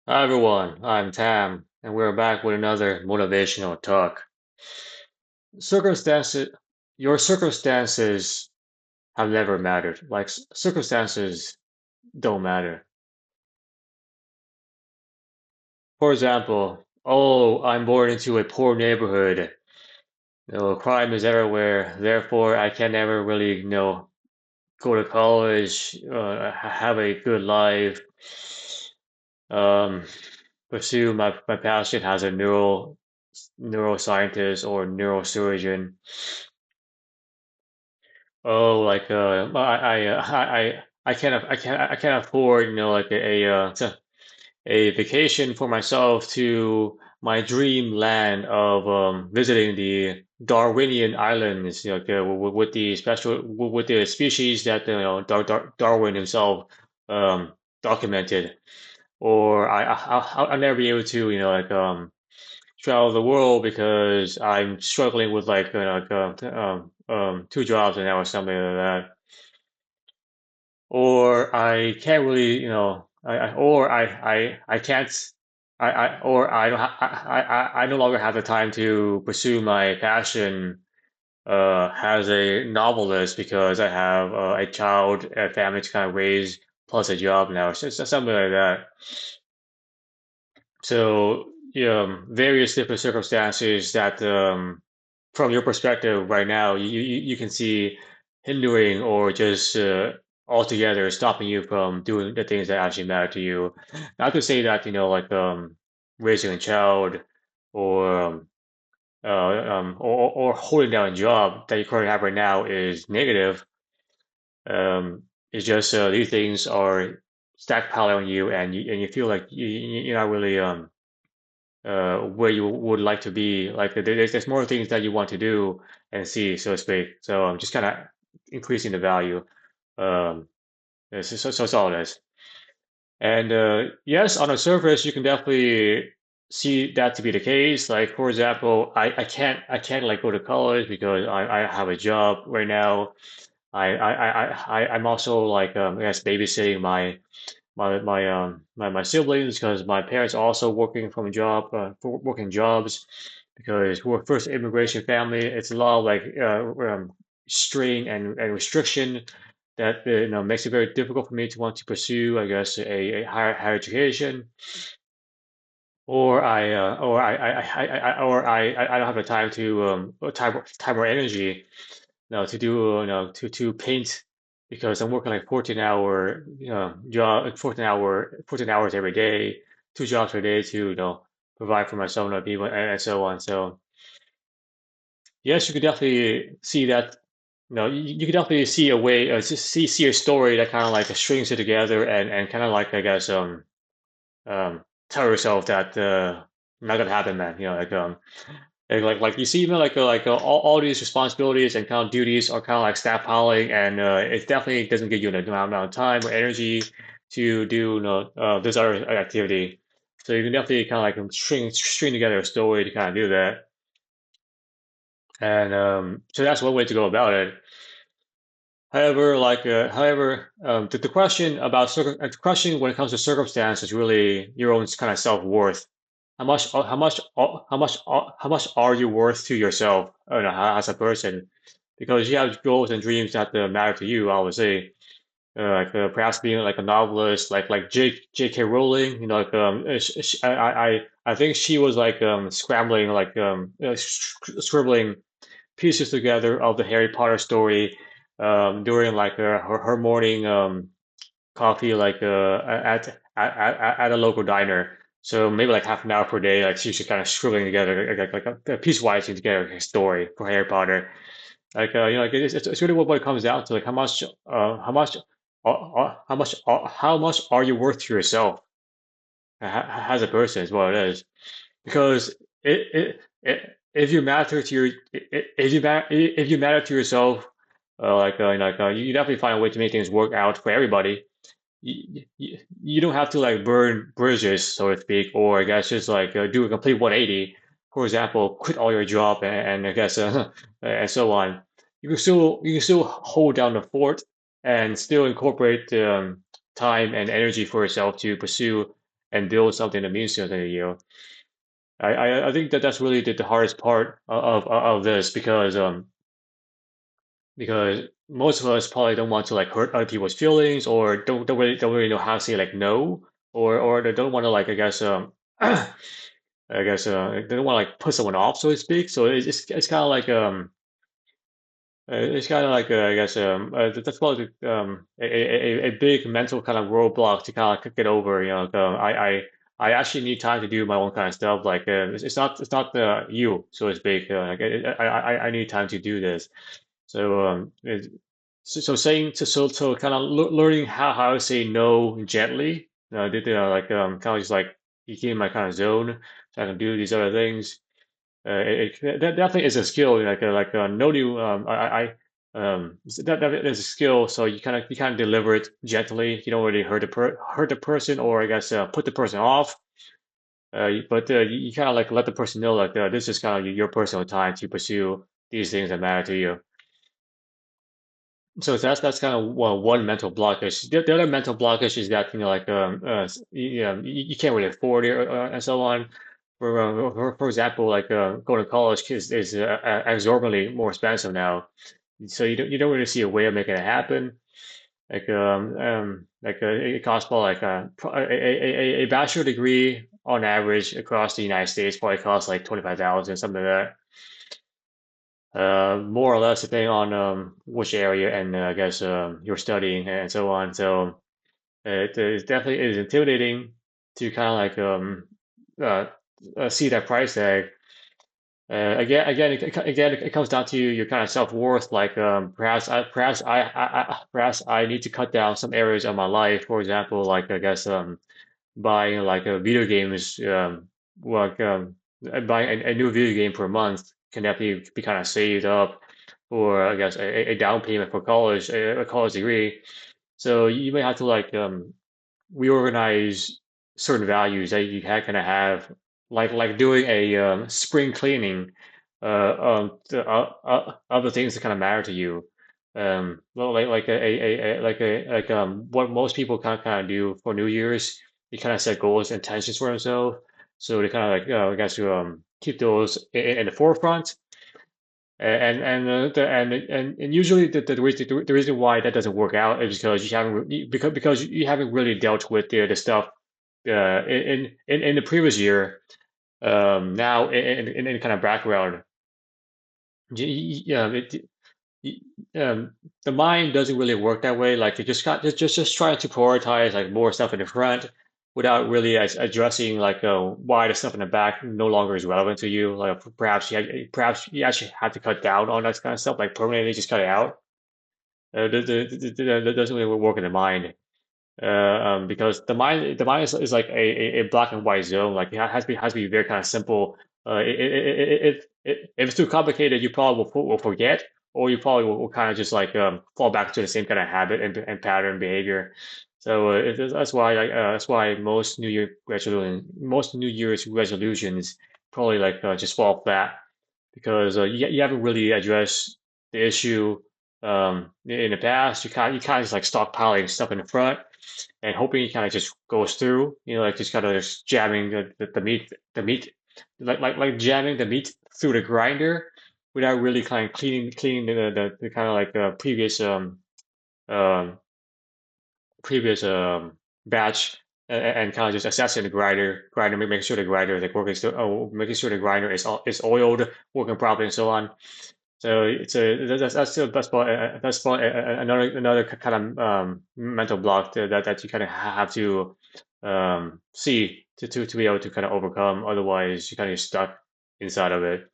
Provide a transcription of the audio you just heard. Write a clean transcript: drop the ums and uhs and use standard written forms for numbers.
Hi everyone, I'm Tam, and we're back with another motivational talk. Circumstances, your circumstances have never mattered. Like circumstances don't matter. For example, oh, I'm born into a poor neighborhood. Crime is everywhere. Therefore, I can never really, go to college, have a good life, um, pursue my passion as a neuroscientist or neurosurgeon. Oh, like I can't afford like a vacation for myself to my dream land of visiting the Darwinian Islands, with the with the species that Darwin himself um, documented. Or I'll never be able to travel the world because I'm struggling with two jobs and or something like that. Or I can't really, or I can't, or I don't ha I no longer have the time to pursue my passion as a novelist because I have a child, a family to kind of raise, plus a job now, so something like that. So, yeah, various different circumstances that, from your perspective right now, you can see hindering or just altogether stopping you from doing the things that actually matter to you. Not to say that, raising a child or or holding down a job that you currently have right now is negative. It's just these things are stackpiling on you, and you feel like you're not really where you would like to be. Like there's more things that you want to do and see, so to speak. So I'm just kind of increasing the value. Um, so that's all it is. And yes, on the surface, you can definitely see that to be the case. Like for example, I can't like go to college because I have a job right now. I'm also like I guess babysitting my siblings because my parents are also working from a job working jobs because we're first immigration family. It's a lot of like strain and restriction that makes it very difficult for me to want to pursue, I guess, a higher education. Or I don't have the time to time or energy no, to do to paint because I'm working like 14-hour job, 14 hours every day, two jobs per day to provide for myself and other people and so on. So yes, you could definitely see that. You could definitely see a way, see a story that kind of like strings it together and kind of like I guess tell yourself that not gonna happen, man. Like you see, even all these responsibilities and kind of duties are kind of like staff piling, and it definitely doesn't give you the amount of time or energy to do this other activity. So you can definitely kind of like string together a story to kind of do that, and so that's one way to go about it. The question about the question when it comes to circumstance is really your own kind of self-worth. How much are you worth to yourself, as a person? Because you have goals and dreams that matter to you, obviously. Perhaps being like a novelist, like J.K. Rowling, I think she was like scrambling, scribbling pieces together of the Harry Potter story during like her morning coffee at a local diner. So maybe like half an hour per day, like she's just kind of scribbling together like a piecewise together a story for Harry Potter. It's really what it comes down to, like how much are you worth to yourself as a person is what it is. Because if you matter to if you matter to yourself, you definitely find a way to make things work out for everybody. You don't have to like burn bridges, so to speak, or I guess just like do a complete 180. For example, quit all your job and I guess and so on. You can still hold down the fort and still incorporate time and energy for yourself to pursue and build something that means something to you. I think that that's really the hardest part of this because most of us probably don't want to like hurt other people's feelings or don't really know how to say like no or they don't want to like I guess they don't want to like put someone off so to speak. So it's kind of like it's kind of like I guess that's probably a big mental kind of roadblock to kind of get over. You know, I actually need time to do my own kind of stuff. Like it's not you so to speak. Like I need time to do this. So so saying so kind of learning how to say no gently. Like kind of just like you keep in my kind of zone so I can do these other things. That definitely is a skill. Like no to that is a skill. So you kind of deliver it gently. You don't really hurt the person or I guess put the person off. But you kind of like let the person know like this is kind of your personal time to pursue these things that matter to you. So that's kind of one mental blockage. The other mental blockage is that like you can't really afford it and so on. For example, like going to college is exorbitantly more expensive now, so you don't really see a way of making it happen. It costs about like a bachelor degree on average across the United States probably costs like 25,000 something like that. More or less depending on which area and I guess you're studying and so on. So it definitely is intimidating to kind of like uh, see that price tag. Again, it comes down to your kind of self-worth. Like perhaps I need to cut down some areas of my life. For example, like I guess buying like a video games like buying a new video game per month can definitely be kind of saved up for I guess a down payment for college a college degree. So you may have to like reorganize certain values that you kind of have, like doing a spring cleaning of the things that kind of matter to you. Well, like what most people kind of do for New Year's, they kind of set goals, intentions for themselves. So they kind of like I guess to keep those in the forefront. And usually the reason why that doesn't work out is because because you haven't really dealt with the stuff in the previous year. Now in kind of background, yeah, y- the mind doesn't really work that way. Like you just trying to prioritize like more stuff in the front without really addressing like why the stuff in the back no longer is relevant to you. Like perhaps you actually have to cut down on that kind of stuff, like permanently just cut it out. That doesn't really work in the mind. Because the mind is like a black and white zone. Like it has to be very kind of simple. If it's too complicated, you probably will forget, or you probably will kind of just like fall back to the same kind of habit and pattern behavior. So that's why most New Year's resolutions probably like just fall flat because you haven't really addressed the issue in the past. You kind of just like stockpiling stuff in the front and hoping it kind of just goes through, like just kind of just jamming the meat, like jamming the meat through the grinder without really kind of cleaning the kind of like um, previous batch and kind of just assessing the grinder, making sure the grinder is like working still, making sure the grinder is oiled, working properly, and so on. So that's still that's probably another kind of mental block that you kind of have to see to be able to kind of overcome. Otherwise, you kind of get stuck inside of it.